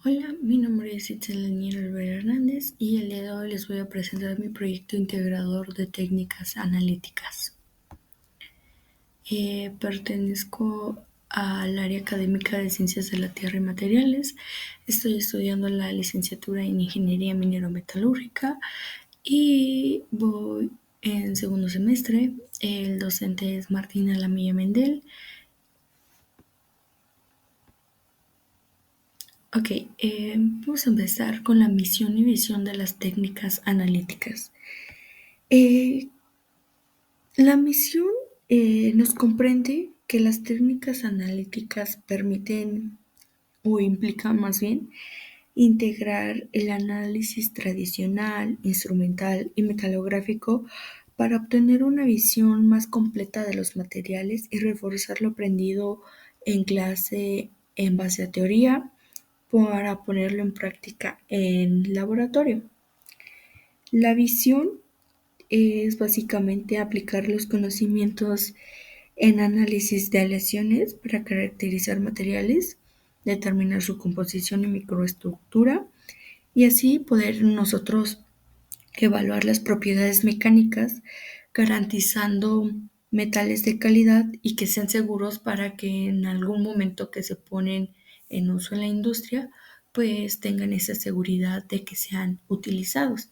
Hola, mi nombre es Itzel Olvera Hernández y el día de hoy les voy a presentar mi proyecto integrador de técnicas analíticas. Pertenezco al área académica de Ciencias de la Tierra y Materiales. Estoy estudiando la licenciatura en Ingeniería Minero-Metalúrgica y voy en segundo semestre. El docente es Martina Lamilla Mendel. Ok, vamos a empezar con la misión y visión de las técnicas analíticas. Eh, la misión nos comprende que las técnicas analíticas permiten o implican más bien integrar el análisis tradicional, instrumental y metalográfico para obtener una visión más completa de los materiales y reforzar lo aprendido en clase en base a teoría para ponerlo en práctica en laboratorio. La visión es básicamente aplicar los conocimientos en análisis de aleaciones para caracterizar materiales, determinar su composición y microestructura y así poder nosotros evaluar las propiedades mecánicas, garantizando metales de calidad y que sean seguros para que en algún momento que se ponen en uso en la industria, pues tengan esa seguridad de que sean utilizados.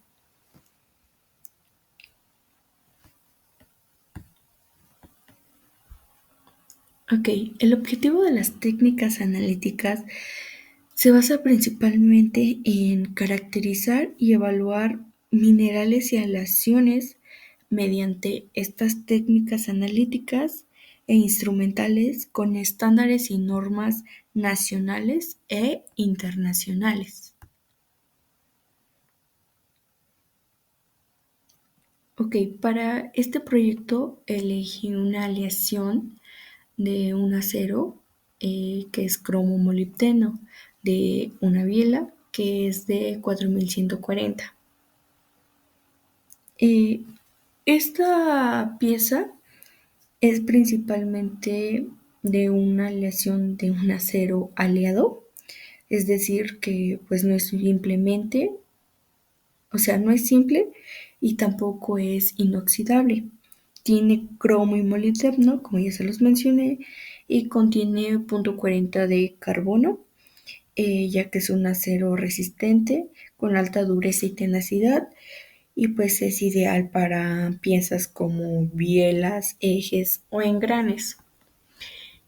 Ok, el objetivo de las técnicas analíticas se basa principalmente en caracterizar y evaluar minerales y aleaciones mediante estas técnicas analíticas e instrumentales con estándares y normas nacionales e internacionales. Ok, para este proyecto elegí una aleación de un acero que es cromo molibdeno, de una biela que es de 4140. Eh, Esta pieza es principalmente de una aleación de un acero aliado, es decir, que pues no es simplemente, o sea, no es simple y tampoco es inoxidable. Tiene cromo y molibdeno, como ya se los mencioné, y contiene 0.40 de carbono, ya que es un acero resistente con alta dureza y tenacidad, y pues es ideal para piezas como bielas, ejes o engranes.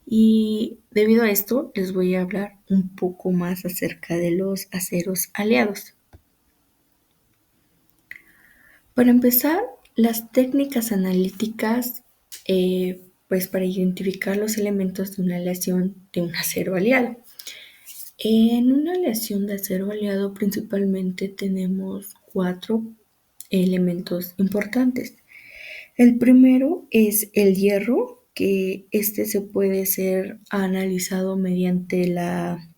Y debido a esto les voy a hablar un poco más acerca de los aceros aliados. Para empezar, las técnicas analíticas, pues para identificar los elementos de una aleación de un acero aliado. En una aleación de acero aliado principalmente tenemos cuatro elementos importantes. El primero es el hierro, que este se puede ser analizado mediante la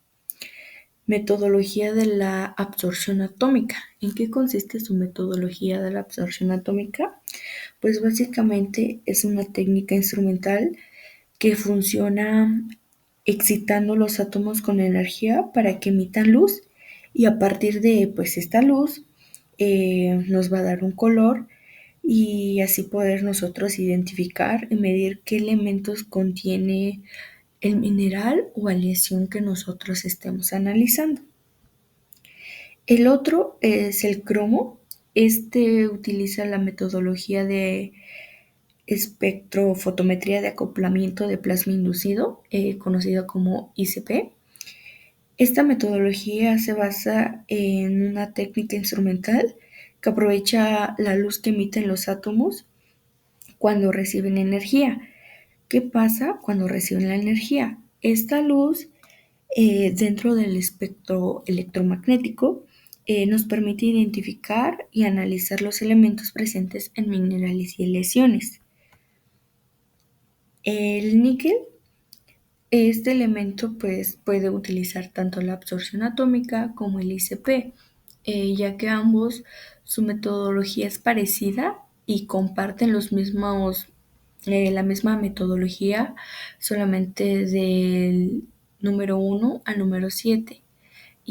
metodología de la absorción atómica. ¿En qué consiste su metodología de la absorción atómica? Pues básicamente es una técnica instrumental que funciona excitando los átomos con energía para que emitan luz y a partir de pues esta luz nos va a dar un color y así poder nosotros identificar y medir qué elementos contiene el mineral o aleación que nosotros estemos analizando. El otro es el cromo. Este utiliza la metodología de espectrofotometría de acoplamiento de plasma inducido, conocida como ICP. Esta metodología se basa en una técnica instrumental que aprovecha la luz que emiten los átomos cuando reciben energía. ¿Qué pasa cuando reciben la energía? Esta luz dentro del espectro electromagnético nos permite identificar y analizar los elementos presentes en minerales y lesiones. El níquel, este elemento pues, puede utilizar tanto la absorción atómica como el ICP, ya que ambos su metodología es parecida y comparten la misma metodología, solamente del número 1 al número 7.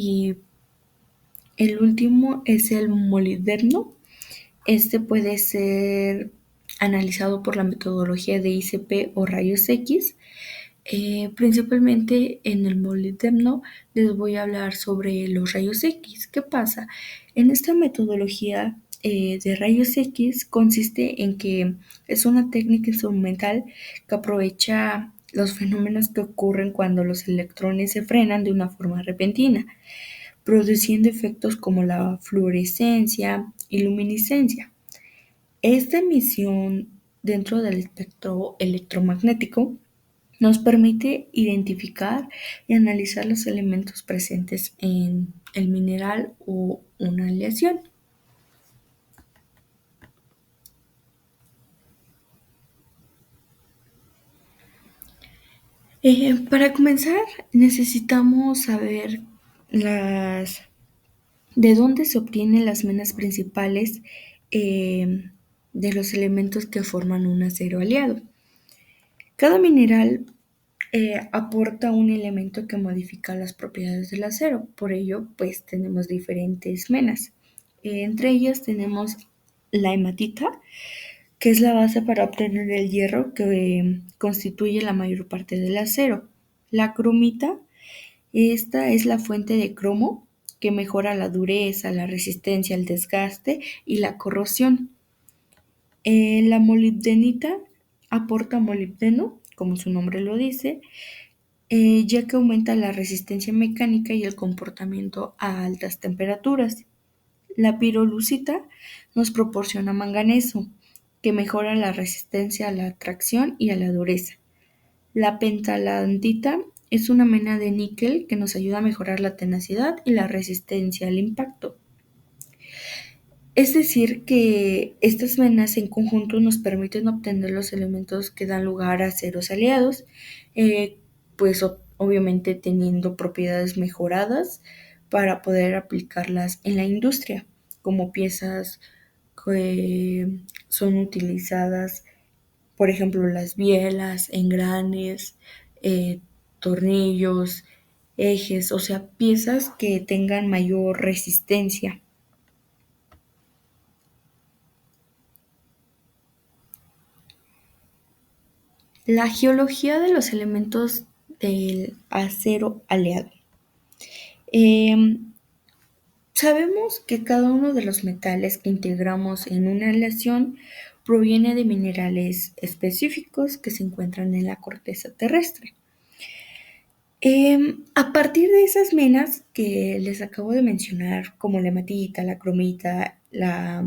Y el último es el molibdeno. Este puede ser analizado por la metodología de ICP o rayos X. Principalmente en el molibdeno les voy a hablar sobre los rayos X. ¿Qué pasa? En esta metodología de rayos X consiste en que es una técnica instrumental que aprovecha los fenómenos que ocurren cuando los electrones se frenan de una forma repentina, produciendo efectos como la fluorescencia y luminiscencia. Esta emisión dentro del espectro electromagnético nos permite identificar y analizar los elementos presentes en el mineral o una aleación. Para comenzar, necesitamos saber las, de dónde se obtienen las menas principales de los elementos que forman un acero aliado. Cada mineral aporta un elemento que modifica las propiedades del acero, por ello pues tenemos diferentes menas. Entre ellas tenemos la hematita, que es la base para obtener el hierro que constituye la mayor parte del acero. La cromita, esta es la fuente de cromo que mejora la dureza, la resistencia al desgaste y la corrosión. La molibdenita aporta molibdeno, como su nombre lo dice, ya que aumenta la resistencia mecánica y el comportamiento a altas temperaturas. La pirolusita nos proporciona manganeso, que mejora la resistencia a la tracción y a la dureza. La pentalandita es una mena de níquel que nos ayuda a mejorar la tenacidad y la resistencia al impacto. Es decir, que estas venas en conjunto nos permiten obtener los elementos que dan lugar a ceros aliados, eh, pues obviamente teniendo propiedades mejoradas para poder aplicarlas en la industria, como piezas que son utilizadas, por ejemplo, las bielas, engranes, eh, tornillos, ejes, o sea, piezas que tengan mayor resistencia. La geología de los elementos del acero aleado. Em, Sabemos que cada uno de los metales que integramos en una aleación proviene de minerales específicos que se encuentran en la corteza terrestre. A partir de esas menas que les acabo de mencionar, como la hematita, la cromita, la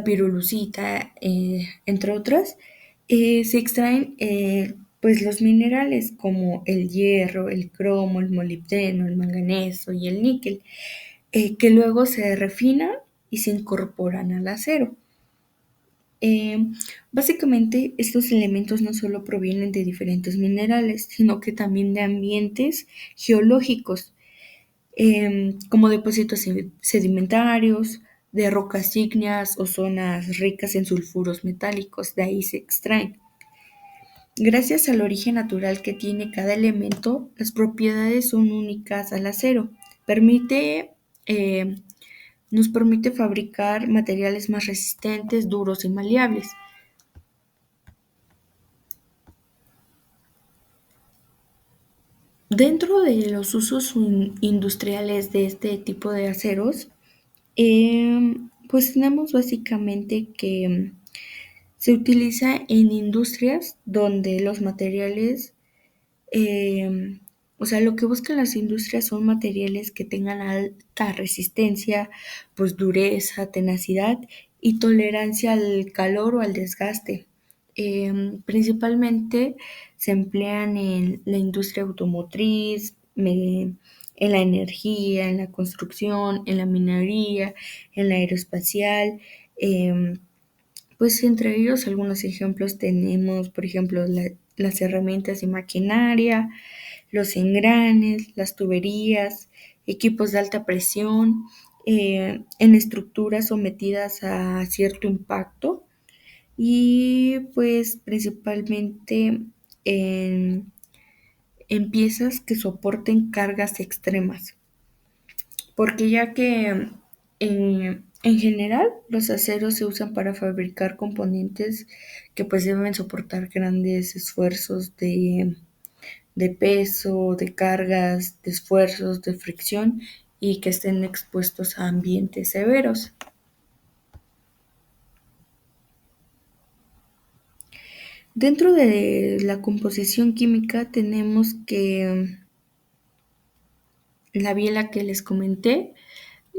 pirolusita, entre otras, se extraen pues los minerales como el hierro, el cromo, el molibdeno, el manganeso y el níquel, que luego se refinan y se incorporan al acero. Eh, Básicamente, estos elementos no solo provienen de diferentes minerales, sino que también de ambientes geológicos, como depósitos sedimentarios, de rocas ígneas o zonas ricas en sulfuros metálicos, de ahí se extraen. Gracias al origen natural que tiene cada elemento, las propiedades son únicas al acero. Permite, eh, Nos permite fabricar materiales más resistentes, duros y maleables. Dentro de los usos industriales de este tipo de aceros, pues tenemos básicamente que se utiliza en industrias donde los materiales, eh, o sea, lo que buscan las industrias son materiales que tengan alta resistencia, pues dureza, tenacidad y tolerancia al calor o al desgaste. Principalmente se emplean en la industria automotriz, en la energía, en la construcción, en la minería, en la aeroespacial. Pues entre ellos algunos ejemplos tenemos, por ejemplo, las herramientas y maquinaria, los engranes, las tuberías, equipos de alta presión, en estructuras sometidas a cierto impacto y pues principalmente en, en piezas que soporten cargas extremas. porque ya que en general los aceros se usan para fabricar componentes que pues deben soportar grandes esfuerzos de peso, de cargas, de esfuerzos, de fricción y que estén expuestos a ambientes severos. Dentro de la composición química tenemos que la biela que les comenté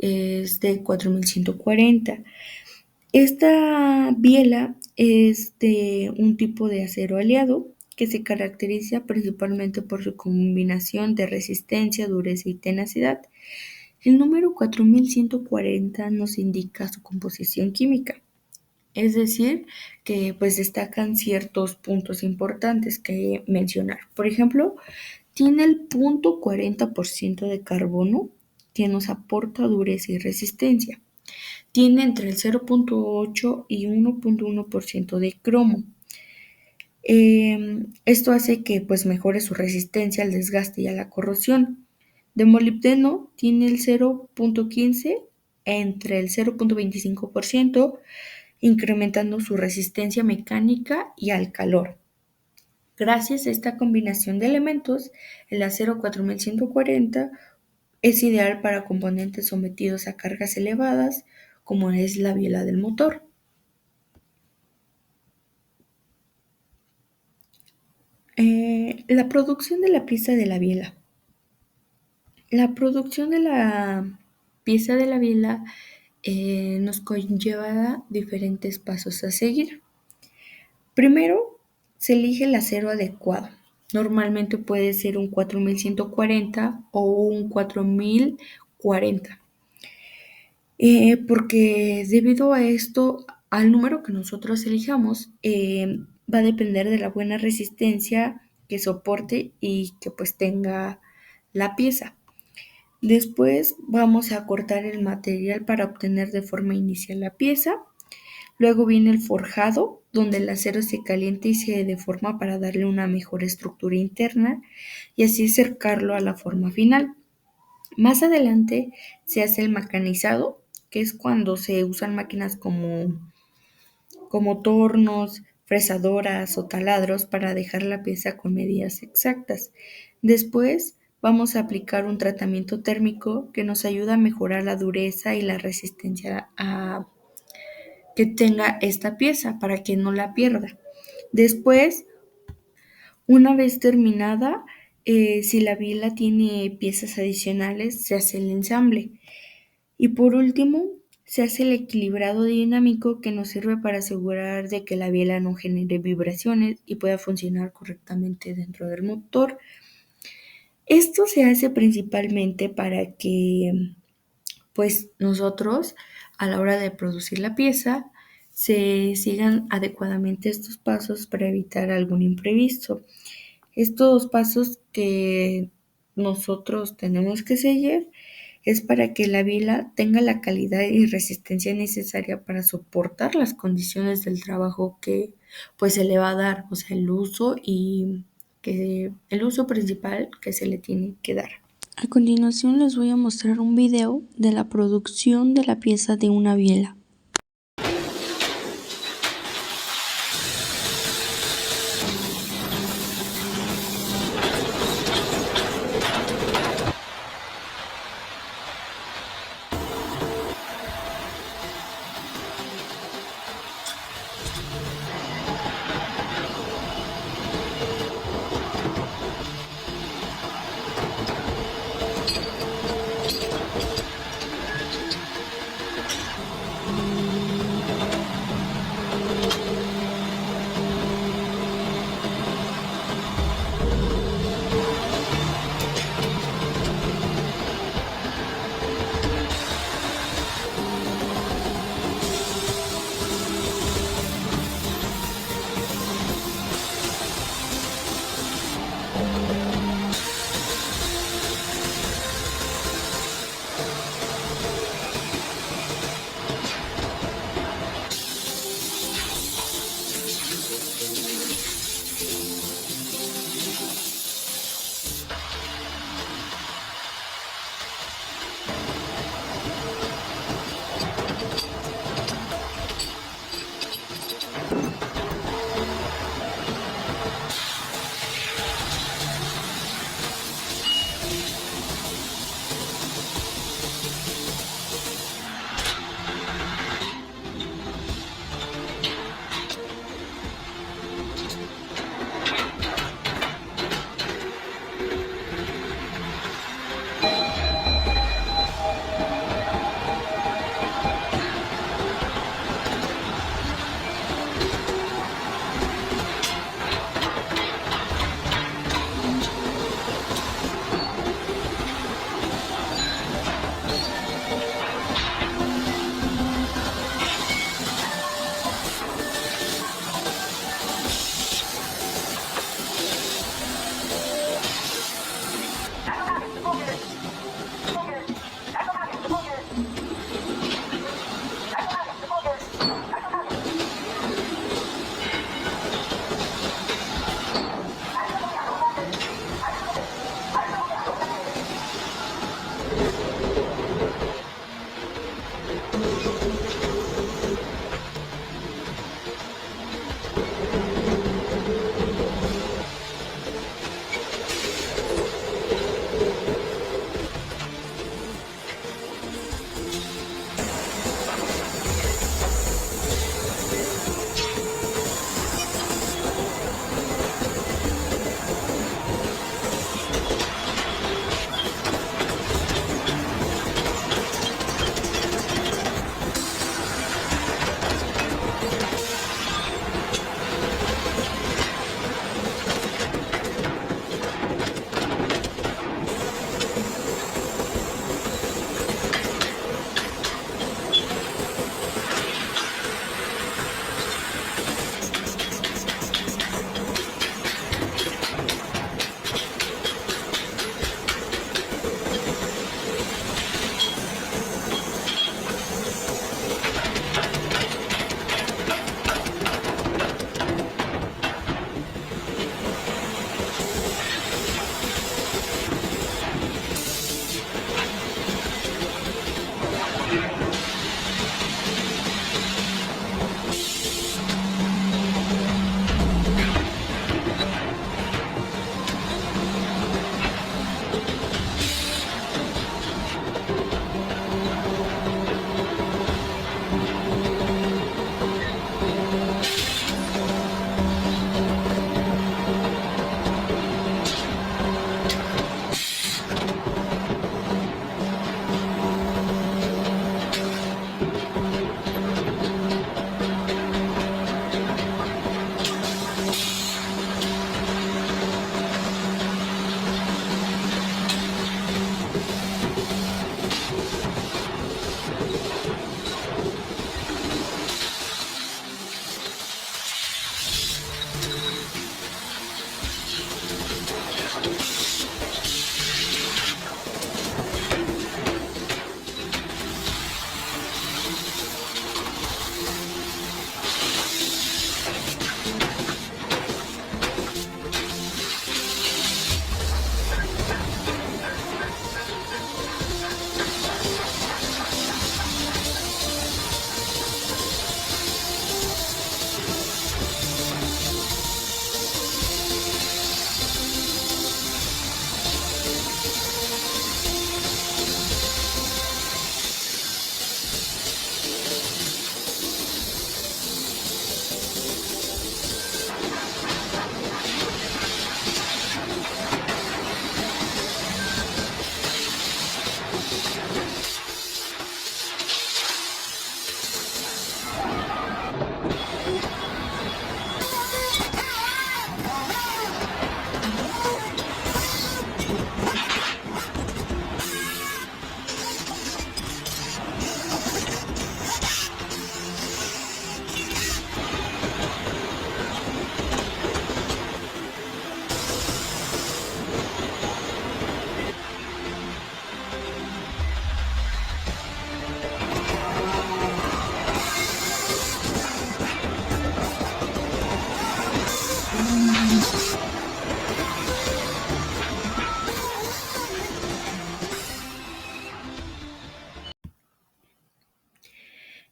es de 4140. Esta biela es de un tipo de acero aliado que se caracteriza principalmente por su combinación de resistencia, dureza y tenacidad. El número 4140 nos indica su composición química, es decir, que pues destacan ciertos puntos importantes que mencionar. Por ejemplo, tiene el 0.40% de carbono que nos aporta dureza y resistencia. Tiene entre el 0.8 y 1.1% de cromo. Esto hace que pues mejore su resistencia al desgaste y a la corrosión. De molibdeno tiene el 0.15 entre el 0.25%, incrementando su resistencia mecánica y al calor. Gracias a esta combinación de elementos, el acero 4140 es ideal para componentes sometidos a cargas elevadas, como es la biela del motor. La producción de la pieza de la biela. La producción de la pieza de la biela nos conlleva diferentes pasos a seguir. Primero, se elige el acero adecuado. Normalmente puede ser un 4140 o un 4040. Porque debido a esto, al número que nosotros elijamos, va a depender de la buena resistencia que soporte y que pues tenga la pieza. Después vamos a cortar el material para obtener de forma inicial la pieza. Luego viene el forjado, donde el acero se calienta y se deforma para darle una mejor estructura interna y así acercarlo a la forma final. Más adelante se hace el mecanizado, que es cuando se usan máquinas como tornos, fresadoras o taladros para dejar la pieza con medidas exactas. Después vamos a aplicar un tratamiento térmico que nos ayuda a mejorar la dureza y la resistencia que tenga esta pieza para que no la pierda. Después, una vez terminada, si la biela tiene piezas adicionales, se hace el ensamble. Y por último, se hace el equilibrado dinámico que nos sirve para asegurar de que la biela no genere vibraciones y pueda funcionar correctamente dentro del motor. Esto se hace principalmente para que pues nosotros a la hora de producir la pieza se sigan adecuadamente estos pasos para evitar algún imprevisto. Estos pasos que nosotros tenemos que seguir es para que la biela tenga la calidad y resistencia necesaria para soportar las condiciones del trabajo que pues se le va a dar, o sea, el uso y que el uso principal que se le tiene que dar. A continuación les voy a mostrar un video de la producción de la pieza de una biela.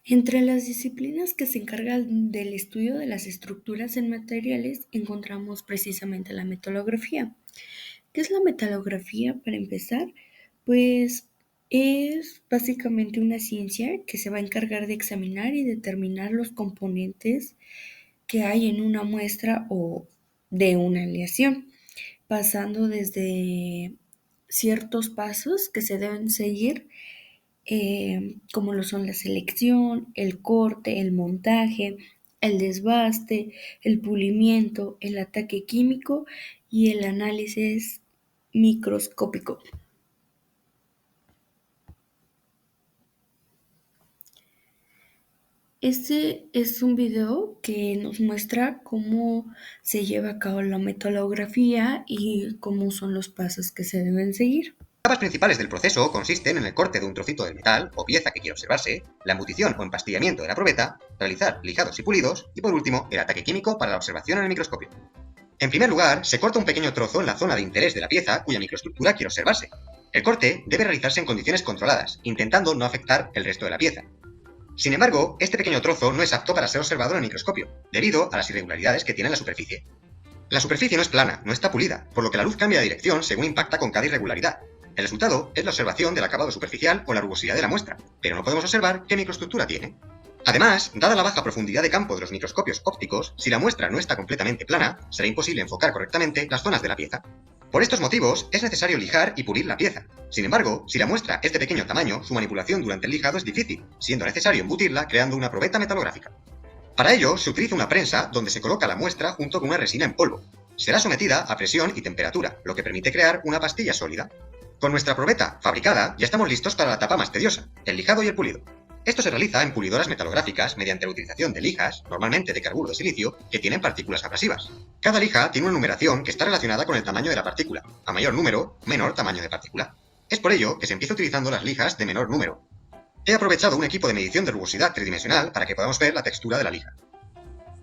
Entre las disciplinas que se encargan del estudio de las estructuras en materiales encontramos precisamente la metalografía. ¿Qué es la metalografía para empezar? Pues es básicamente una ciencia que se va a encargar de examinar y determinar los componentes que hay en una muestra o de una aleación, pasando desde ciertos pasos que se deben seguir, como lo son la selección, el corte, el montaje, el desbaste, el pulimiento, el ataque químico y el análisis microscópico. Este es un video que nos muestra cómo se lleva a cabo la metalografía y cómo son los pasos que se deben seguir. Las etapas principales del proceso consisten en el corte de un trocito del metal o pieza que quiere observarse, la embutición o empastillamiento de la probeta, realizar lijados y pulidos y por último el ataque químico para la observación en el microscopio. En primer lugar, se corta un pequeño trozo en la zona de interés de la pieza cuya microestructura quiere observarse. El corte debe realizarse en condiciones controladas, intentando no afectar el resto de la pieza. Sin embargo, este pequeño trozo no es apto para ser observado en el microscopio, debido a las irregularidades que tiene la superficie. La superficie no es plana, no está pulida, por lo que la luz cambia de dirección según impacta con cada irregularidad. El resultado es la observación del acabado superficial o la rugosidad de la muestra, pero no podemos observar qué microestructura tiene. Además, dada la baja profundidad de campo de los microscopios ópticos, si la muestra no está completamente plana, será imposible enfocar correctamente las zonas de la pieza. Por estos motivos, es necesario lijar y pulir la pieza. Sin embargo, si la muestra es de pequeño tamaño, su manipulación durante el lijado es difícil, siendo necesario embutirla creando una probeta metalográfica. Para ello, se utiliza una prensa donde se coloca la muestra junto con una resina en polvo. Será sometida a presión y temperatura, lo que permite crear una pastilla sólida. Con nuestra probeta fabricada, ya estamos listos para la etapa más tediosa, el lijado y el pulido. Esto se realiza en pulidoras metalográficas mediante la utilización de lijas, normalmente de carburo de silicio, que tienen partículas abrasivas. Cada lija tiene una numeración que está relacionada con el tamaño de la partícula. A mayor número, menor tamaño de partícula. Es por ello que se empieza utilizando las lijas de menor número. He aprovechado un equipo de medición de rugosidad tridimensional para que podamos ver la textura de la lija.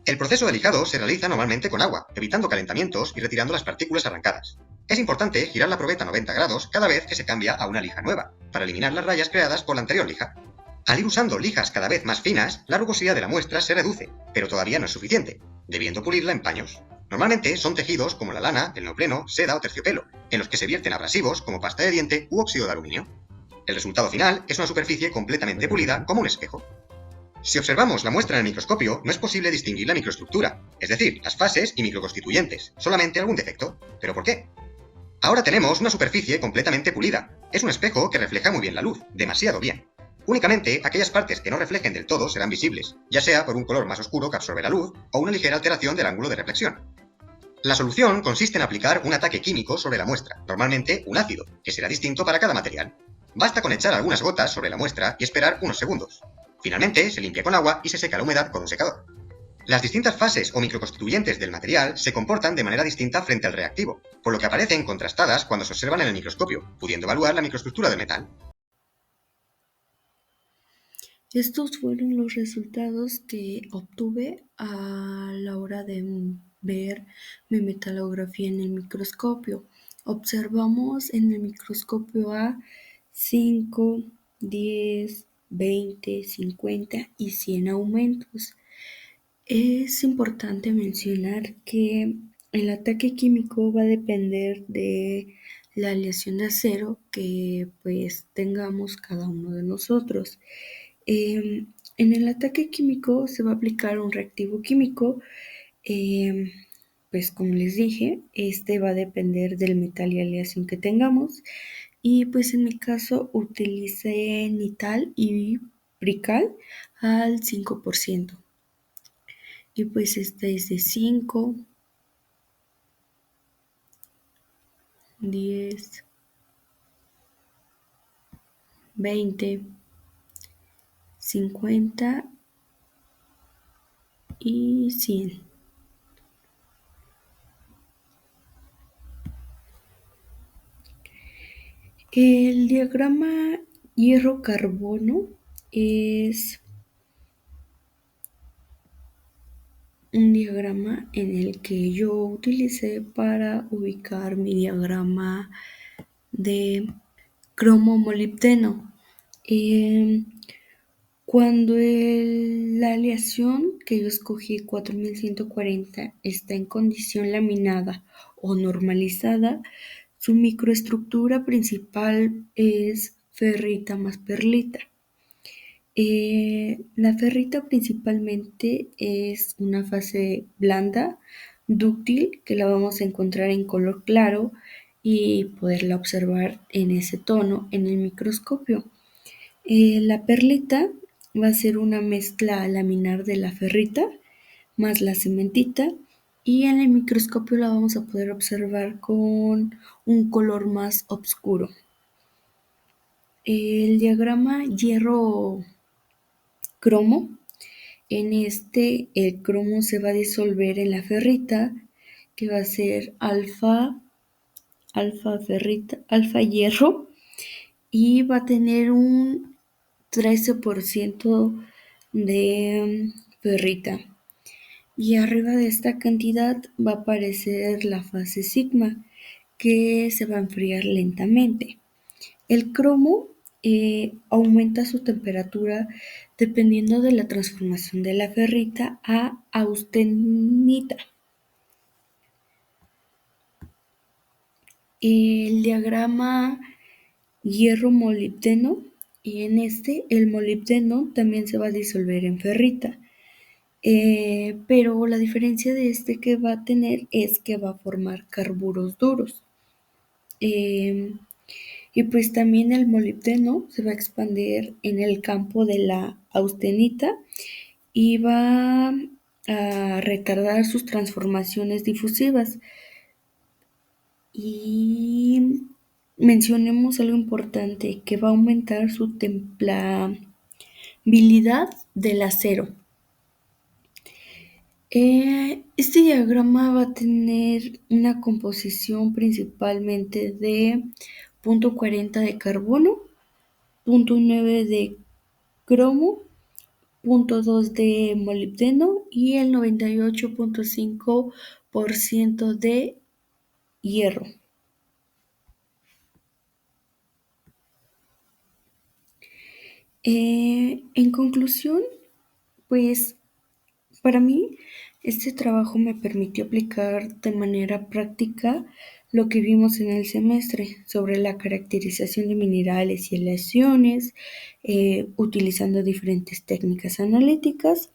El proceso de lijado se realiza normalmente con agua, evitando calentamientos y retirando las partículas arrancadas. Es importante girar la probeta 90 grados cada vez que se cambia a una lija nueva, para eliminar las rayas creadas por la anterior lija. Al ir usando lijas cada vez más finas, la rugosidad de la muestra se reduce, pero todavía no es suficiente, debiendo pulirla en paños. Normalmente son tejidos como la lana, el neopreno, seda o terciopelo, en los que se vierten abrasivos como pasta de diente u óxido de aluminio. El resultado final es una superficie completamente pulida como un espejo. Si observamos la muestra en el microscopio, no es posible distinguir la microestructura, es decir, las fases y microconstituyentes, solamente algún defecto. ¿Pero por qué? Ahora tenemos una superficie completamente pulida. Es un espejo que refleja muy bien la luz, demasiado bien. Únicamente aquellas partes que no reflejen del todo serán visibles, ya sea por un color más oscuro que absorbe la luz o una ligera alteración del ángulo de reflexión. La solución consiste en aplicar un ataque químico sobre la muestra, normalmente un ácido, que será distinto para cada material. Basta con echar algunas gotas sobre la muestra y esperar unos segundos. Finalmente, se limpia con agua y se seca la humedad con un secador. Las distintas fases o microconstituyentes del material se comportan de manera distinta frente al reactivo, por lo que aparecen contrastadas cuando se observan en el microscopio, pudiendo evaluar la microestructura del metal. Estos fueron los resultados que obtuve a la hora de ver mi metalografía en el microscopio. Observamos en el microscopio a 5, 10, 20, 50 y 100 aumentos. Es importante mencionar que el ataque químico va a depender de la aleación de acero que pues tengamos cada uno de nosotros. En el ataque químico se va a aplicar un reactivo químico, em, pues como les dije, este va a depender del metal y aleación que tengamos. Y pues en mi caso utilicé nital y brical al 5%. Y pues esta es de 5, 10, 20, 50 y 100. El diagrama hierro-carbono es un diagrama en el que yo utilicé para ubicar mi diagrama de cromo molibdeno. Cuando la aleación que yo escogí 4140 está en condición laminada o normalizada, su microestructura principal es ferrita más perlita. La ferrita principalmente es una fase blanda, dúctil, que la vamos a encontrar en color claro y poderla observar en ese tono en el microscopio. La perlita va a ser una mezcla laminar de la ferrita más la cementita y en el microscopio la vamos a poder observar con un color más oscuro. El diagrama hierro cromo, en este el cromo se va a disolver en la ferrita, que va a ser alfa hierro, y va a tener un 13% de ferrita. Y arriba de esta cantidad va a aparecer la fase sigma, que se va a enfriar lentamente. El cromo aumenta su temperatura dependiendo de la transformación de la ferrita a austenita. El diagrama hierro-molibdeno, y en este el molibdeno también se va a disolver en ferrita. Pero la diferencia de este que va a tener es que va a formar carburos duros. Eh, y pues también el molibdeno se va a expandir en el campo de la austenita y va a retardar sus transformaciones difusivas. Y mencionemos algo importante, que va a aumentar su templabilidad del acero. Este diagrama va a tener una composición principalmente de 0.40 de carbono, 0.9 de cromo, 0.2 de molibdeno y el 98.5% de hierro. En conclusión, pues para mí, este trabajo me permitió aplicar de manera práctica lo que vimos en el semestre sobre la caracterización de minerales y aleaciones, utilizando diferentes técnicas analíticas,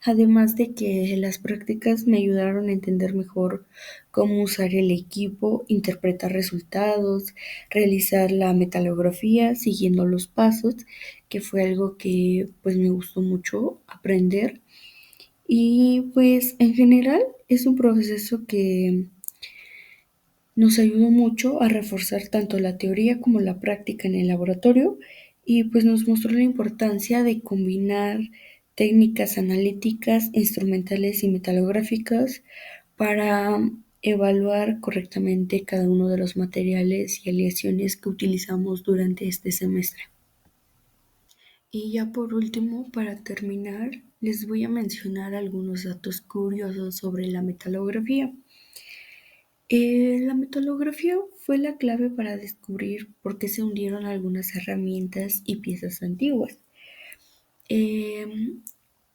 además de que las prácticas me ayudaron a entender mejor cómo usar el equipo, interpretar resultados, realizar la metalografía siguiendo los pasos, que fue algo que pues me gustó mucho aprender. Y pues en general es un proceso que nos ayudó mucho a reforzar tanto la teoría como la práctica en el laboratorio y pues nos mostró la importancia de combinar técnicas analíticas, instrumentales y metalográficas para evaluar correctamente cada uno de los materiales y aleaciones que utilizamos durante este semestre. Y ya por último, para terminar, les voy a mencionar algunos datos curiosos sobre la metalografía. La metalografía fue la clave para descubrir por qué se hundieron algunas herramientas y piezas antiguas. Eh,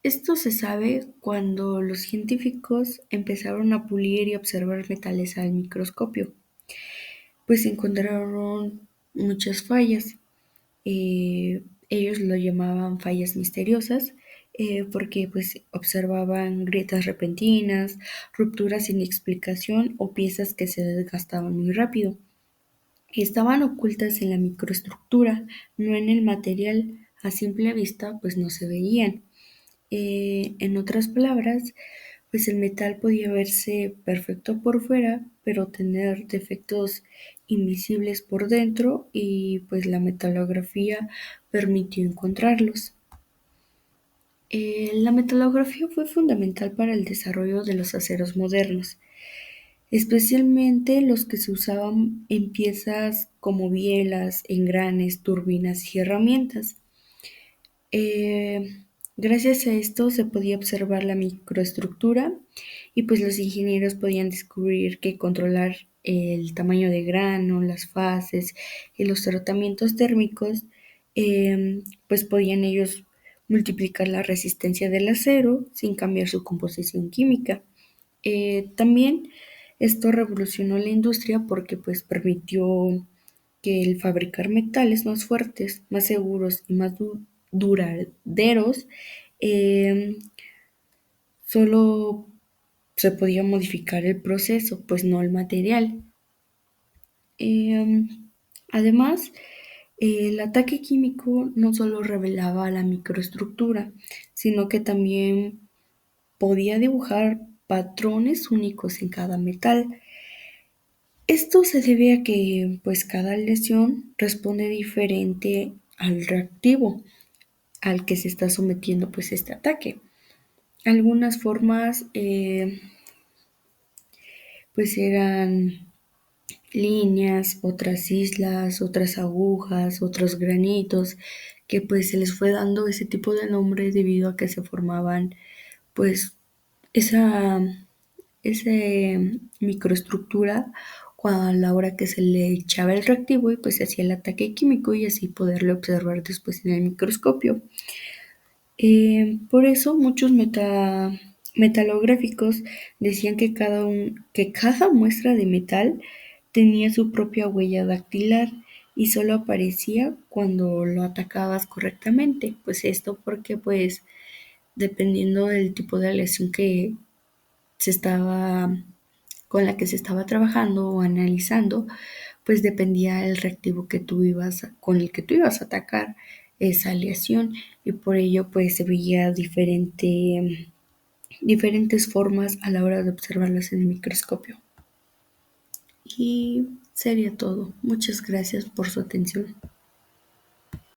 Esto se sabe cuando los científicos empezaron a pulir y observar metales al microscopio, pues encontraron muchas fallas. Ellos lo llamaban fallas misteriosas porque pues observaban grietas repentinas, rupturas sin explicación o piezas que se desgastaban muy rápido. Estaban ocultas en la microestructura, no en el material. A simple vista pues no se veían. En otras palabras, pues el metal podía verse perfecto por fuera, pero tener defectos invisibles por dentro y pues la metalografía permitió encontrarlos. La metalografía fue fundamental para el desarrollo de los aceros modernos, especialmente los que se usaban en piezas como bielas, engranes, turbinas y herramientas. Eh, Gracias a esto se podía observar la microestructura y pues los ingenieros podían descubrir que controlar el tamaño de grano, las fases y los tratamientos térmicos, pues podían ellos multiplicar la resistencia del acero sin cambiar su composición química. También esto revolucionó la industria porque pues permitió que el fabricar metales más fuertes, más seguros y más duraderos, eh, solo se podía modificar el proceso, pues no el material. Eh, Además, el ataque químico no solo revelaba la microestructura, sino que también podía dibujar patrones únicos en cada metal. Esto se debe a que pues cada lesión responde diferente al reactivo al que se está sometiendo pues este ataque. Algunas formas pues eran líneas, otras islas, otras agujas, otros granitos, que pues se les fue dando ese tipo de nombre debido a que se formaban pues esa, ese microestructura a la hora que se le echaba el reactivo y pues se hacía el ataque químico y así poderlo observar después en el microscopio. Por eso muchos metalográficos decían que que cada muestra de metal tenía su propia huella dactilar y solo aparecía cuando lo atacabas correctamente. Pues esto porque pues dependiendo del tipo de lesión que se estaba con la que se estaba trabajando o analizando, pues dependía el reactivo con el que tú ibas a atacar esa aleación y por ello pues se veía diferentes formas a la hora de observarlas en el microscopio. Y sería todo. Muchas gracias por su atención.